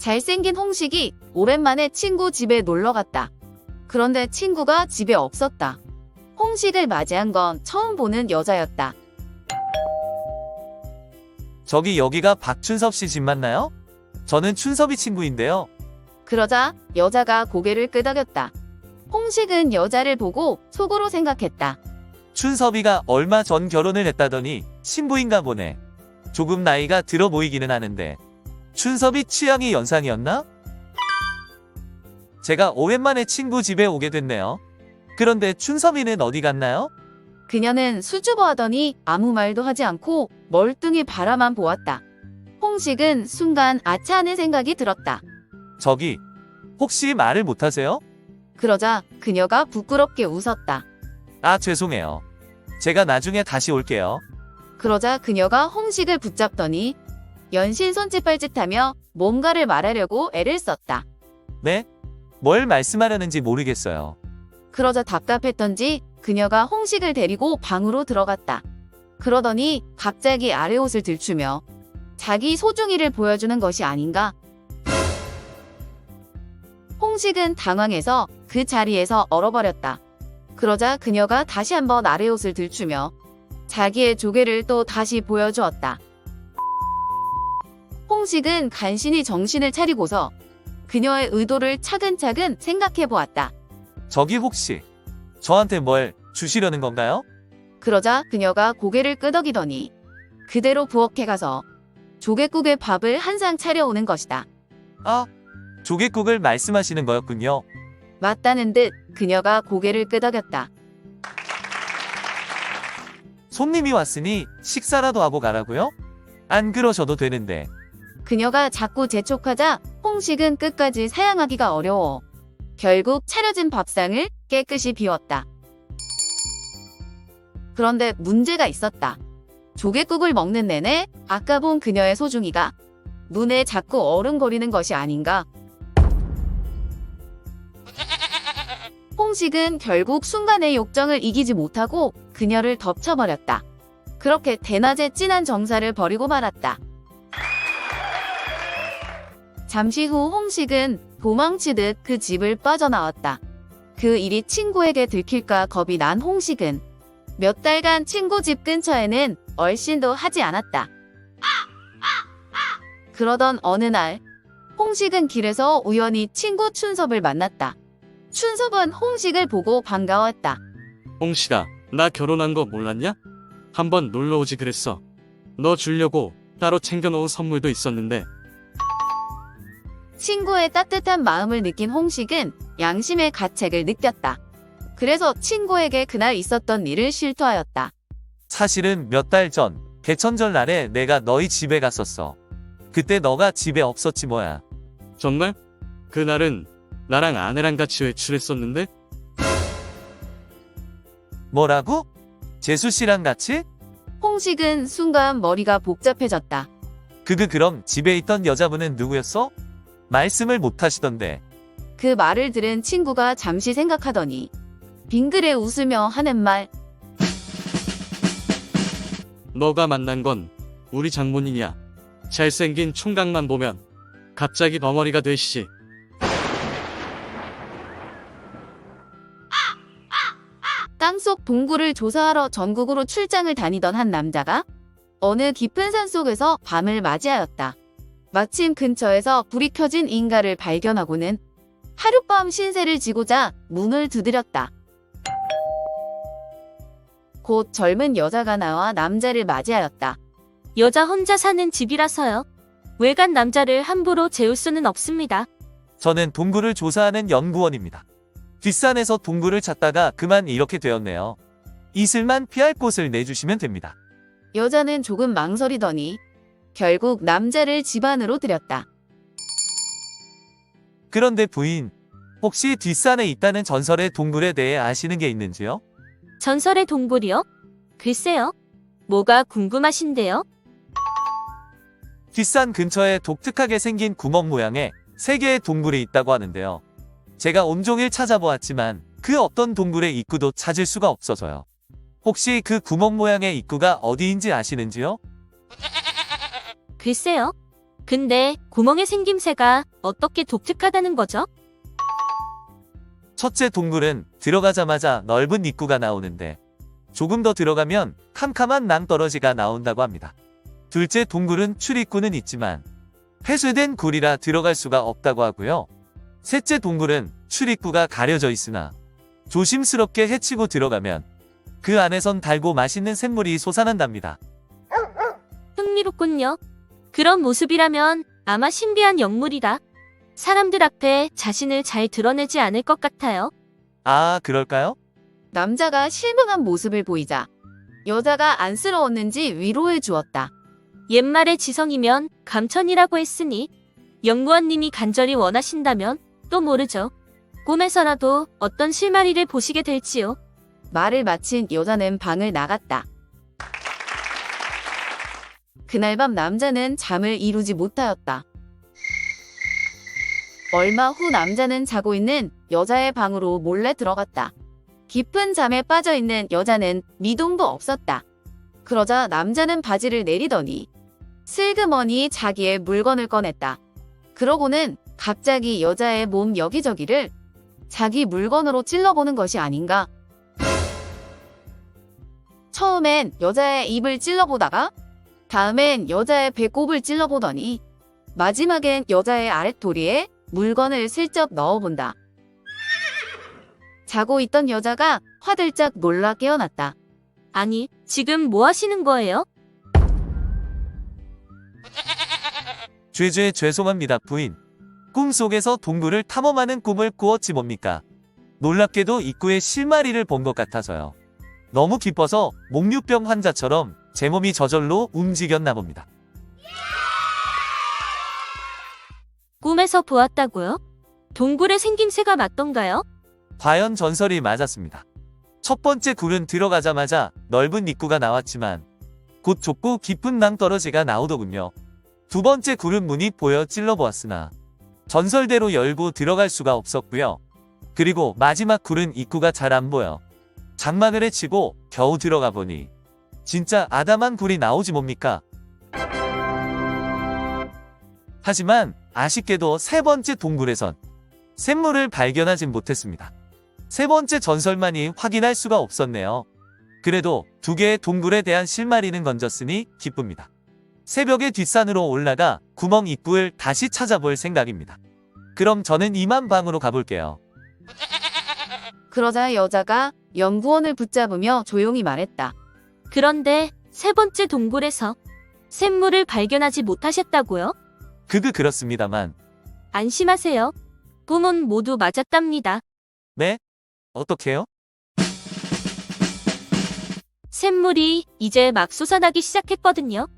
잘생긴 홍식이 오랜만에 친구 집에 놀러 갔다. 그런데 친구가 집에 없었다. 홍식을 맞이한 건 처음 보는 여자였다. 저기 여기가 박춘섭 씨 집 맞나요? 저는 춘섭이 친구인데요. 그러자 여자가 고개를 끄덕였다. 홍식은 여자를 보고 속으로 생각했다. 춘섭이가 얼마 전 결혼을 했다더니 신부인가 보네. 조금 나이가 들어 보이기는 하는데 춘섭이 취향이 연상이었나? 제가 오랜만에 친구 집에 오게 됐네요. 그런데 춘섭이는 어디 갔나요? 그녀는 수줍어하더니 아무 말도 하지 않고 멀뚱히 바라만 보았다. 홍식은 순간 아차하는 생각이 들었다. 저기 혹시 말을 못하세요? 그러자 그녀가 부끄럽게 웃었다. 아, 죄송해요. 제가 나중에 다시 올게요. 그러자 그녀가 홍식을 붙잡더니 연신 손짓발짓하며 뭔가를 말하려고 애를 썼다. 네? 뭘 말씀하려는지 모르겠어요. 그러자 답답했던지 그녀가 홍식을 데리고 방으로 들어갔다. 그러더니 갑자기 아래옷을 들추며 자기 소중이를 보여주는 것이 아닌가? 홍식은 당황해서 그 자리에서 얼어버렸다. 그러자 그녀가 다시 한번 아래옷을 들추며 자기의 조개를 또 다시 보여주었다. 홍식은 간신히 정신을 차리고서 그녀의 의도를 차근차근 생각해 보았다. 저기 혹시 저한테 뭘 주시려는 건가요? 그러자 그녀가 고개를 끄덕이더니 그대로 부엌에 가서 조개국에 밥을 한 상 차려오는 것이다. 아, 조개국을 말씀하시는 거였군요. 맞다는 듯 그녀가 고개를 끄덕였다. 손님이 왔으니 식사라도 하고 가라고요? 안 그러셔도 되는데. 그녀가 자꾸 재촉하자 홍식은 끝까지 사양하기가 어려워 결국 차려진 밥상을 깨끗이 비웠다. 그런데 문제가 있었다. 조개국을 먹는 내내 아까 본 그녀의 소중이가 눈에 자꾸 어른거리는 것이 아닌가. 홍식은 결국 순간의 욕정을 이기지 못하고 그녀를 덮쳐버렸다. 그렇게 대낮에 진한 정사를 벌이고 말았다. 잠시 후 홍식은 도망치듯 그 집을 빠져나왔다. 그 일이 친구에게 들킬까 겁이 난 홍식은 몇 달간 친구 집 근처에는 얼씬도 하지 않았다. 그러던 어느 날 홍식은 길에서 우연히 친구 춘섭을 만났다. 춘섭은 홍식을 보고 반가웠다. 홍식아, 나 결혼한 거 몰랐냐? 한번 놀러 오지 그랬어. 너 주려고 따로 챙겨놓은 선물도 있었는데. 친구의 따뜻한 마음을 느낀 홍식은 양심의 가책을 느꼈다. 그래서 친구에게 그날 있었던 일을 실토하였다. 사실은 몇 달 전 개천절 날에 내가 너희 집에 갔었어. 그때 너가 집에 없었지 뭐야. 정말? 그날은 나랑 아내랑 같이 외출했었는데? 뭐라고? 재수 씨랑 같이? 홍식은 순간 머리가 복잡해졌다. 그럼 집에 있던 여자분은 누구였어? 말씀을 못 하시던데. 그 말을 들은 친구가 잠시 생각하더니 빙그레 웃으며 하는 말. 너가 만난 건 우리 장모님이야. 잘생긴 총각만 보면 갑자기 벙어리가 되시지. 땅속 동굴을 조사하러 전국으로 출장을 다니던 한 남자가 어느 깊은 산속에서 밤을 맞이하였다. 마침 근처에서 불이 켜진 인가를 발견하고는 하룻밤 신세를 지고자 문을 두드렸다. 곧 젊은 여자가 나와 남자를 맞이하였다. 여자 혼자 사는 집이라서요. 외간 남자를 함부로 재울 수는 없습니다. 저는 동굴을 조사하는 연구원입니다. 뒷산에서 동굴을 찾다가 그만 이렇게 되었네요. 이슬만 피할 곳을 내주시면 됩니다. 여자는 조금 망설이더니 결국 남자를 집 안으로 들였다. 그런데 부인, 혹시 뒷산에 있다는 전설의 동굴에 대해 아시는 게 있는지요? 전설의 동굴이요? 글쎄요. 뭐가 궁금하신데요? 뒷산 근처에 독특하게 생긴 구멍 모양의 3개의 동굴이 있다고 하는데요. 제가 온종일 찾아보았지만 그 어떤 동굴의 입구도 찾을 수가 없어서요. 혹시 그 구멍 모양의 입구가 어디인지 아시는지요? 글쎄요. 근데 구멍의 생김새가 어떻게 독특하다는 거죠? 첫째 동굴은 들어가자마자 넓은 입구가 나오는데 조금 더 들어가면 캄캄한 낭떠러지가 나온다고 합니다. 둘째 동굴은 출입구는 있지만 폐쇄된 굴이라 들어갈 수가 없다고 하고요. 셋째 동굴은 출입구가 가려져 있으나 조심스럽게 헤치고 들어가면 그 안에선 달고 맛있는 샘물이 솟아난답니다. 흥미롭군요. 그런 모습이라면 아마 신비한 영물이다. 사람들 앞에 자신을 잘 드러내지 않을 것 같아요. 아, 그럴까요? 남자가 실망한 모습을 보이자 여자가 안쓰러웠는지 위로해 주었다. 옛말의 지성이면 감천이라고 했으니 연구원님이 간절히 원하신다면 또 모르죠. 꿈에서라도 어떤 실마리를 보시게 될지요. 말을 마친 여자는 방을 나갔다. 그날 밤 남자는 잠을 이루지 못하였다. 얼마 후 남자는 자고 있는 여자의 방으로 몰래 들어갔다. 깊은 잠에 빠져 있는 여자는 미동도 없었다. 그러자 남자는 바지를 내리더니 슬그머니 자기의 물건을 꺼냈다. 그러고는 갑자기 여자의 몸 여기저기를 자기 물건으로 찔러보는 것이 아닌가. 처음엔 여자의 입을 찔러보다가 다음엔 여자의 배꼽을 찔러보더니 마지막엔 여자의 아랫도리에 물건을 슬쩍 넣어본다. 자고 있던 여자가 화들짝 놀라 깨어났다. 아니, 지금 뭐 하시는 거예요? 죄송합니다, 부인. 꿈속에서 동굴을 탐험하는 꿈을 꾸었지 뭡니까? 놀랍게도 입구에 실마리를 본 것 같아서요. 너무 기뻐서 목류병 환자처럼 제 몸이 저절로 움직였나 봅니다. 꿈에서 보았다고요? 동굴의 생김새가 맞던가요? 과연 전설이 맞았습니다. 첫 번째 굴은 들어가자마자 넓은 입구가 나왔지만 곧 좁고 깊은 낭떠러지가 나오더군요. 두 번째 굴은 문이 보여 찔러보았으나 전설대로 열고 들어갈 수가 없었고요. 그리고 마지막 굴은 입구가 잘 안 보여 장막을 헤치고 겨우 들어가 보니 진짜 아담한 굴이 나오지 뭡니까? 하지만 아쉽게도 세 번째 동굴에선 샘물을 발견하진 못했습니다. 세 번째 전설만이 확인할 수가 없었네요. 그래도 두 개의 동굴에 대한 실마리는 건졌으니 기쁩니다. 새벽에 뒷산으로 올라가 구멍 입구를 다시 찾아볼 생각입니다. 그럼 저는 이만 방으로 가볼게요. 그러자 여자가 연구원을 붙잡으며 조용히 말했다. 그런데 세 번째 동굴에서 샘물을 발견하지 못하셨다고요? 그렇습니다만. 안심하세요. 꿈은 모두 맞았답니다. 네? 어떻게요? 샘물이 이제 막 솟아나기 시작했거든요.